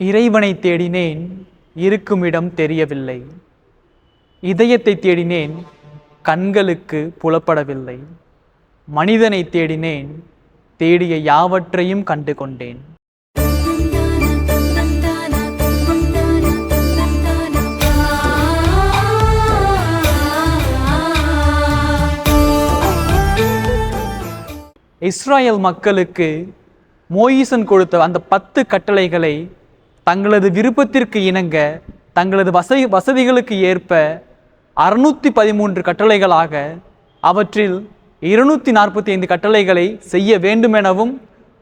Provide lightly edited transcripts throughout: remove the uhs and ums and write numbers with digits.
இறைவனை தேடினேன், இருக்குமிடம் தெரியவில்லை. இதயத்தை தேடினேன், கண்களுக்கு புலப்படவில்லை. மனிதனை தேடினேன், தேடிய யாவற்றையும் கண்டு கொண்டேன். இஸ்ராயல் மக்களுக்கு மோயிசன் கொடுத்த அந்த 10 கட்டளைகளை தங்களது விருப்பத்திற்கு இணங்க, தங்களது வசதிகளுக்கு ஏற்ப 613 கட்டளைகளாக, அவற்றில் 245 கட்டளைகளை செய்ய வேண்டுமெனவும்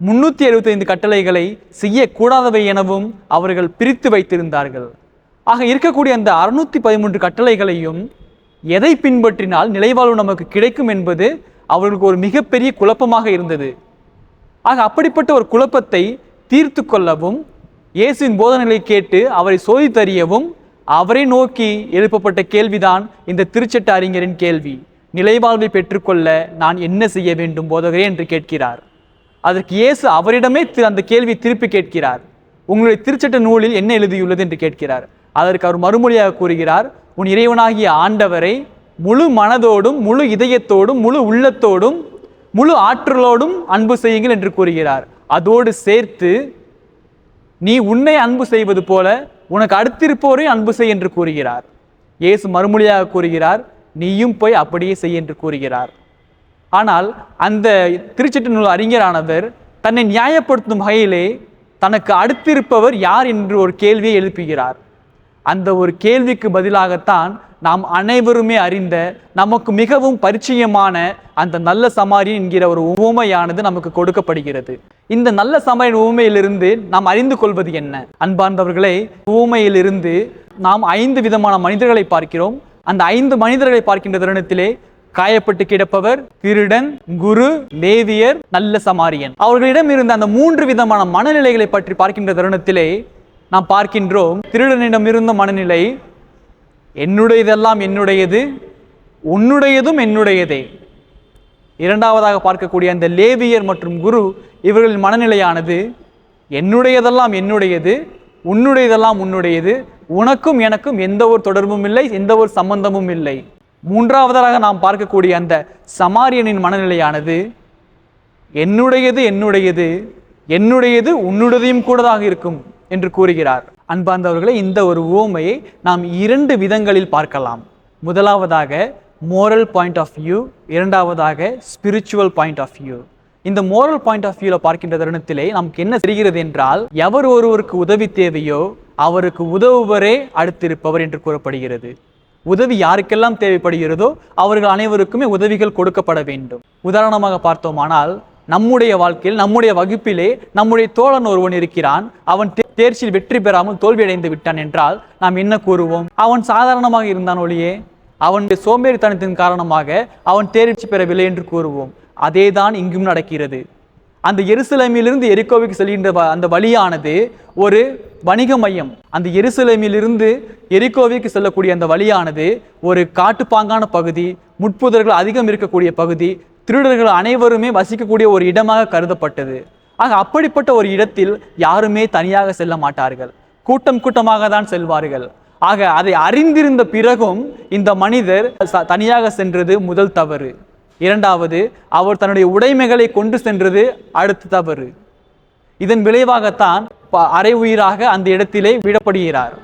375 கட்டளைகளை செய்யக்கூடாதவை எனவும் அவர்கள் பிரித்து வைத்திருந்தார்கள். ஆக இருக்கக்கூடிய அந்த 613 கட்டளைகளையும் எதை பின்பற்றினால் நிலைவாழ்வு நமக்கு கிடைக்கும் என்பது அவர்களுக்கு ஒரு மிகப்பெரிய குழப்பமாக இருந்தது. ஆக அப்படிப்பட்ட ஒரு குழப்பத்தை தீர்த்து கொள்ளவும், இயேசுவின் போதனைகளை கேட்டு அவரை சோதித்தறியவும் அவரை நோக்கி எழுப்பப்பட்ட கேள்விதான் இந்த திருச்சட்ட அறிஞரின் கேள்வி. நிலைவாழ்வை பெற்றுக்கொள்ள நான் என்ன செய்ய வேண்டும் போதகரே என்று கேட்கிறார். அதற்கு இயேசு அவரிடமே அந்த கேள்வி திருப்பி கேட்கிறார். உங்களுடைய திருச்சட்ட நூலில் என்ன எழுதியுள்ளது என்று கேட்கிறார். அதற்கு அவர் மறுமொழியாக கூறுகிறார், உன் இறைவனாகிய ஆண்டவரை முழு மனதோடும், முழு இதயத்தோடும், முழு உள்ளத்தோடும், முழு ஆற்றலோடும் அன்பு செய்யுங்கள் என்று கூறுகிறார். அதோடு சேர்த்து நீ உன்னை அன்பு செய்வது போல உனக்கு அடுத்திருப்போரையும் அன்பு செய் என்று கூறுகிறார். இயேசு மறுமொழியாக கூறுகிறார், நீயும் போய் அப்படியே செய் என்று கூறுகிறார். ஆனால் அந்த திருச்சட்ட நூல் அறிஞரானவர் தன்னை நியாயப்படுத்தும் வகையிலே தனக்கு அடுத்திருப்பவர் யார் என்று ஒரு கேள்வியை எழுப்புகிறார். அந்த ஒரு கேள்விக்கு பதிலாகத்தான் நாம் அனைவருமே அறிந்த, நமக்கு மிகவும் பரிச்சயமான அந்த நல்ல சமாரியன் என்கிற ஒரு உவமையானது நமக்கு கொடுக்கப்படுகிறது. இந்த நல்ல சமாரியன் உவமையிலிருந்து நாம் அறிந்து கொள்வது என்ன? அன்பார்ந்தவர்களே, உவமையிலிருந்து நாம் 5 விதமான மனிதர்களை பார்க்கிறோம். அந்த 5 மனிதர்களை பார்க்கின்ற தருணத்திலே காயப்பட்டு கிடப்பவர், திருடன், குரு, லேவியர், நல்ல சமாரியன். அவர்களிடம் இருந்த அந்த 3 விதமான மனநிலைகளை பற்றி பார்க்கின்ற தருணத்திலே நாம் பார்க்கின்றோம். திருடனிடம் இருந்த மனநிலை, என்னுடையதெல்லாம் என்னுடையது, உன்னுடையதும் என்னுடையதே. இரண்டாவதாக பார்க்கக்கூடிய அந்த லேவியர் மற்றும் குரு, இவர்களின் மனநிலையானது, என்னுடையதெல்லாம் என்னுடையது, உன்னுடையதெல்லாம் உன்னுடையது, உனக்கும் எனக்கும் எந்த ஒரு தொடர்பும் இல்லை, எந்த ஒரு சம்பந்தமும் இல்லை. மூன்றாவதாக நாம் பார்க்கக்கூடிய அந்த சமாரியனின் மனநிலையானது, என்னுடையது என்னுடையது, என்னுடையது உன்னுடையதையும் கூடதாக இருக்கும் என்று கூறுகிறார். அன்பார்ந்தவர்களே, இந்த ஒரு உவமையை நாம் 2 விதங்களில் பார்க்கலாம். முதலாவதாக மோரல் பாயிண்ட் ஆஃப் வியூ, இரண்டாவதாக ஸ்பிரிச்சுவல் பாயிண்ட் ஆஃப் வியூ. இந்த மோரல் பாயிண்ட் ஆஃப் வியூவில் பார்க்கின்ற தருணத்திலே நமக்கு என்ன தெரிகிறது என்றால், எவர் ஒருவருக்கு உதவி தேவையோ அவருக்கு உதவுவரே அடுத்திருப்பவர் என்று கூறப்படுகிறது. உதவி யாருக்கெல்லாம் தேவைப்படுகிறதோ அவர்கள் அனைவருக்குமே உதவிகள் கொடுக்கப்பட வேண்டும். உதாரணமாக பார்த்தோமானால், நம்முடைய வாழ்க்கையில், நம்முடைய வகுப்பிலே நம்முடைய தோழன் ஒருவன் இருக்கிறான். அவன் தேர்ச்சியில் வெற்றி பெறாமல் தோல்வியடைந்து விட்டான் என்றால் நாம் என்ன கூறுவோம்? அவன் சாதாரணமாக இருந்தான் ஒழியே, அவனுடைய சோம்பேறித்தனத்தின் காரணமாக அவன் தேர்ச்சி பெறவில்லை என்று கூறுவோம். அதேதான் இங்கும் நடக்கிறது. அந்த எருசலேமிலிருந்து எரிகோவுக்கு செல்கின்ற அந்த வழியானது ஒரு வணிக மையம். அந்த எருசலேமிலிருந்து எரிகோவுக்கு செல்லக்கூடிய அந்த வழியானது ஒரு காட்டுப்பாங்கான பகுதி, முட்புதர்கள் அதிகம் இருக்கக்கூடிய பகுதி, திருடர்கள் அனைவருமே வசிக்கக்கூடிய ஒரு இடமாக கருதப்பட்டது. ஆக அப்படிப்பட்ட ஒரு இடத்தில் யாருமே தனியாக செல்ல மாட்டார்கள், கூட்டம் கூட்டமாக தான் செல்வார்கள். ஆக அதை அறிந்திருந்த பிறகும் இந்த மனிதர் தனியாக சென்றது முதல் தவறு. இரண்டாவது, அவர் தன்னுடைய உடைமைகளை கொண்டு சென்றது அடுத்த தவறு. இதன் விளைவாகத்தான் அரை உயிராக அந்த இடத்திலே விடப்படுகிறார்.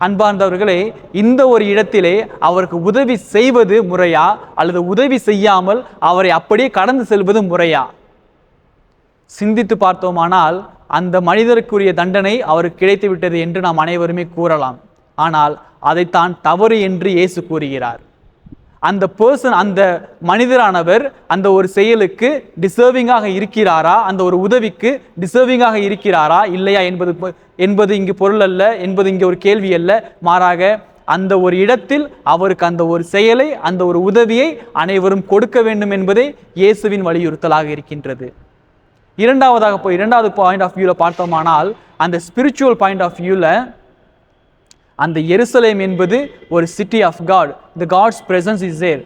அன்பார்ந்தவர்களே, இந்த ஒரு இடத்திலே அவருக்கு உதவி செய்வது முறையா அல்லது உதவி செய்யாமல் அவரை அப்படியே கடந்து செல்வது முறையா? சிந்தித்து பார்த்தோமானால் அந்த மனிதருக்குரிய தண்டனை அவருக்கு கிடைத்து விட்டது என்று நாம் அனைவருமே கூறலாம். ஆனால் அதைத்தான் தவறு என்று இயேசு கூறுகிறார். அந்த பர்சன், அந்த மனிதரானவர் அந்த ஒரு செயலுக்கு டிசர்விங்காக இருக்கிறாரா, அந்த ஒரு உதவிக்கு டிசர்விங்காக இருக்கிறாரா இல்லையா என்பது இங்கு பொருள் அல்ல, என்பது இங்கே ஒரு கேள்வி அல்ல. மாறாக அந்த ஒரு இடத்தில் அவருக்கு அந்த ஒரு செயலை, அந்த ஒரு உதவியை அனைவரும் கொடுக்க வேண்டும் என்பதே இயேசுவின் வலியுறுத்தலாக இருக்கின்றது. இரண்டாவது பாயிண்ட் ஆஃப் வியூவில் பார்த்தோமானால், அந்த ஸ்பிரிச்சுவல் பாயிண்ட் ஆஃப் வியூவில் அந்த எருசலேம் என்பது ஒரு city of God, the God's presence is there.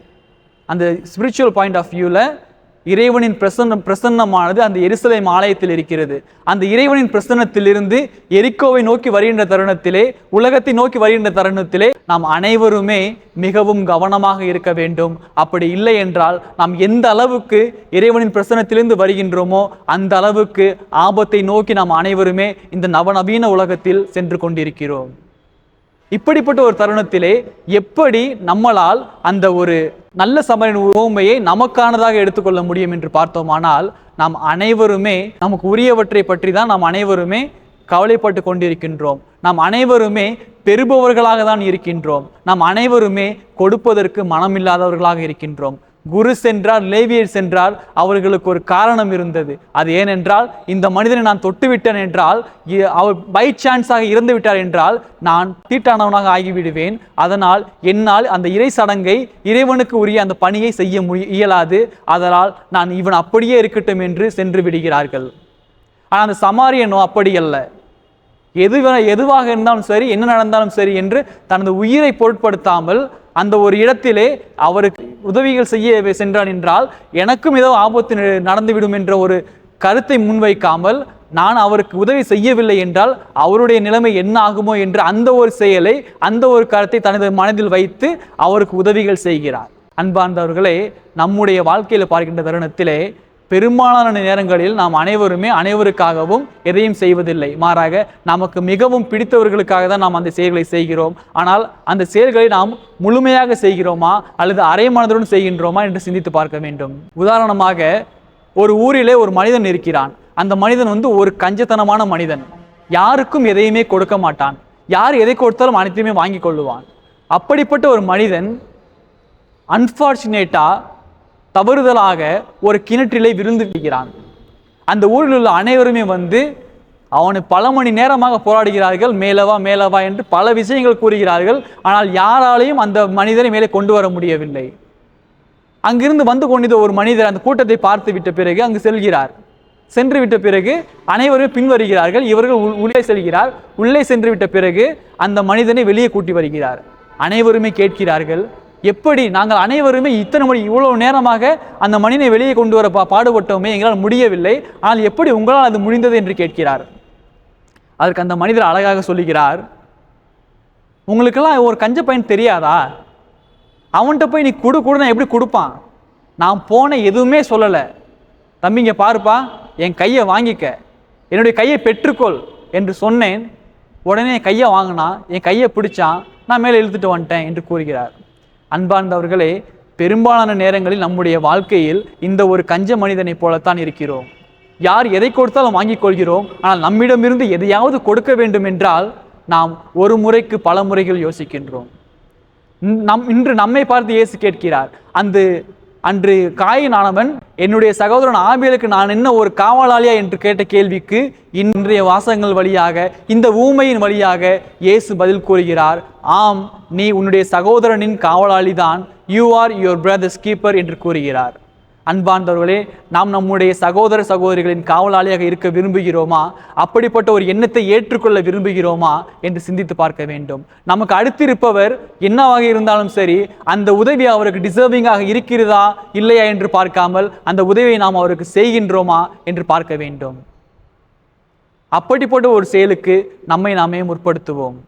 அந்த ஸ்பிரிச்சுவல் பாயிண்ட் ஆஃப் வியூவில் இறைவனின் பிரசன்னமானது அந்த எருசலேம் ஆலயத்தில் இருக்கிறது. அந்த இறைவனின் பிரசன்னத்திலிருந்து எரிக்கோவை நோக்கி வருகின்ற தருணத்திலே, உலகத்தை நோக்கி வருகின்ற தருணத்திலே நாம் அனைவருமே மிகவும் கவனமாக இருக்க வேண்டும். அப்படி இல்லை என்றால் நாம் எந்த அளவுக்கு இறைவனின் பிரசன்னத்திலிருந்து வருகின்றோமோ அந்த அளவுக்கு ஆபத்தை நோக்கி நாம் அனைவருமே இந்த நவநவீன உலகத்தில் சென்று கொண்டிருக்கிறோம். இப்படிப்பட்ட ஒரு தருணத்திலே எப்படி நம்மளால் அந்த ஒரு நல்ல சமரின் உவமையை நமக்கானதாக எடுத்துக்கொள்ள முடியும் என்று பார்த்தோமானால், நாம் அனைவருமே நமக்கு உரியவற்றை பற்றி தான் நாம் அனைவருமே கவலைப்பட்டு கொண்டிருக்கின்றோம். நாம் அனைவருமே பெறுபவர்களாக தான் இருக்கின்றோம். நாம் அனைவருமே கொடுப்பதற்கு மனமில்லாதவர்களாக இருக்கின்றோம். குரு சென்றார், லேவியர் சென்றார், அவர்களுக்கு ஒரு காரணம் இருந்தது. அது ஏனென்றால், இந்த மனிதனை நான் தொட்டுவிட்டேன் என்றால், அவர் பை சான்ஸாக இறந்து விட்டார் என்றால் நான் தீட்டானவனாக ஆகிவிடுவேன். அதனால் என்னால் அந்த இறை சடங்கை, இறைவனுக்கு உரிய அந்த பணியை செய்ய இயலாது. அதனால் நான் இவன் அப்படியே இருக்கட்டும் என்று சென்று விடுகிறார்கள். ஆனால் அந்த சமாரியனோ அப்படி அல்ல. எதுவாக இருந்தாலும் சரி, என்ன நடந்தாலும் சரி என்று தனது உயிரை பொருட்படுத்தாமல் அந்த ஒரு இடத்திலே அவருக்கு உதவிகள் செய்ய சென்றான் என்றால், எனக்கும் ஏதோ ஆபத்து நடந்துவிடும் என்ற ஒரு கருத்தை முன்வைக்காமல், நான் அவருக்கு உதவி செய்யவில்லை என்றால் அவருடைய நிலைமை என்ன ஆகுமோ என்ற அந்த ஒரு செயலை, அந்த ஒரு கருத்தை தனது மனதில் வைத்து அவருக்கு உதவிகள் செய்கிறார். அன்பார்ந்தவர்களே, நம்முடைய வாழ்க்கையில் பார்க்கின்ற தருணத்திலே பெரும்பாலான நேரங்களில் நாம் அனைவருமே அனைவருக்காகவும் எதையும் செய்வதில்லை. மாறாக நமக்கு மிகவும் பிடித்தவர்களுக்காக தான் நாம் அந்த செயல்களை செய்கிறோம். ஆனால் அந்த செயல்களை நாம் முழுமையாக செய்கிறோமா அல்லது அரை மனதுடன் செய்கின்றோமா என்று சிந்தித்து பார்க்க வேண்டும். உதாரணமாக, ஒரு ஊரிலே ஒரு மனிதன் இருக்கிறான். அந்த மனிதன் ஒரு கஞ்சத்தனமான மனிதன். யாருக்கும் எதையுமே கொடுக்க மாட்டான். யார் எதை கொடுத்தாலும் அனைத்தையுமே வாங்கி கொள்ளுவான். அப்படிப்பட்ட ஒரு மனிதன் அன்பார்ச்சுனேட்டா தவறுதலாக ஒரு கிணற்றிலே விழுந்து விடுகிறான். அந்த ஊரில் உள்ள அனைவருமே அவனை பல மணி நேரமாக போராடுகிறார்கள். மேலவா மேலவா என்று பல விஷயங்கள் கூறுகிறார்கள். ஆனால் யாராலையும் அந்த மனிதரை மேலே கொண்டு வர முடியவில்லை. அங்கிருந்து வந்து கொண்டிருந்த ஒரு மனிதர் அந்த கூட்டத்தை பார்த்து விட்ட பிறகு அங்கு செல்கிறார். சென்று விட்ட பிறகு அனைவரும் பின்வருகிறார்கள். இவர்கள் உள்ளே செல்கிறார். உள்ளே சென்று விட்ட பிறகு அந்த மனிதனை வெளியே கூட்டி வருகிறார். அனைவருமே கேட்கிறார்கள், எப்படி நாங்கள் அனைவருமே இவ்வளவு நேரமாக அந்த மனிதனை வெளியே கொண்டு வர பாடுபட்டோமே, எங்களால் முடியவில்லை, ஆனால் எப்படி உங்களால் அது முடிந்தது என்று கேட்கிறார். அதற்கு அந்த மனிதர் அழகாக சொல்லுகிறார், உங்களுக்கெல்லாம் ஒரு கஞ்ச பையன் தெரியாதா? அவன்கிட்ட போய் நீ கொடுன்னா எப்படி கொடுப்பான்? நான் போன எதுவுமே சொல்லலை. தம்பிங்க பாருப்பா, என் கையை வாங்கிக்க, என்னுடைய கையை பெற்றுக்கொள் என்று சொன்னேன். உடனே என் கையை வாங்கினான், என் கையை பிடிச்சான், நான் மேலே இழுத்துட்டு வந்துட்டேன் என்று கூறுகிறார். அன்பார்ந்தவர்களே, பெரும்பாலான நேரங்களில் நம்முடைய வாழ்க்கையில் இந்த ஒரு கஞ்ச மனிதனை போலத்தான் இருக்கிறோம். யார் எதை கொடுத்தாலும் வாங்கிக் கொள்கிறோம். ஆனால் நம்மிடமிருந்து எதையாவது கொடுக்க வேண்டும் என்றால் நாம் ஒரு முறைக்கு பல முறைகள் யோசிக்கின்றோம். இன்று நம்மை பார்த்து இயேசு கேட்கிறார், அன்று காயினானவன் என்னுடைய சகோதரன் ஆபேலுக்கு நான் என்ன ஒரு காவலாளியா என்று கேட்ட கேள்விக்கு இன்றைய வாசகங்கள் வழியாக, இந்த ஊமையின் வழியாக இயேசு பதில் கூறுகிறார், ஆம், நீ உன்னுடைய சகோதரனின் காவலாளிதான், you are your brother's keeper என்று கூறுகிறார். அன்பார்ந்தவர்களே, நாம் நம்முடைய சகோதர சகோதரிகளின் காவலாளியாக இருக்க விரும்புகிறோமா? அப்படிப்பட்ட ஒரு எண்ணத்தை ஏற்றுக்கொள்ள விரும்புகிறோமா என்று சிந்தித்து பார்க்க வேண்டும். நமக்கு அடுத்திருப்பவர் என்னவாக இருந்தாலும் சரி, அந்த உதவி அவருக்கு டிசர்விங்காக இருக்கிறதா இல்லையா என்று பார்க்காமல் அந்த உதவியை நாம் அவருக்கு செய்கின்றோமா என்று பார்க்க வேண்டும். அப்படிப்பட்ட ஒரு செயலுக்கு நம்மை நாமே முற்படுத்துவோம்.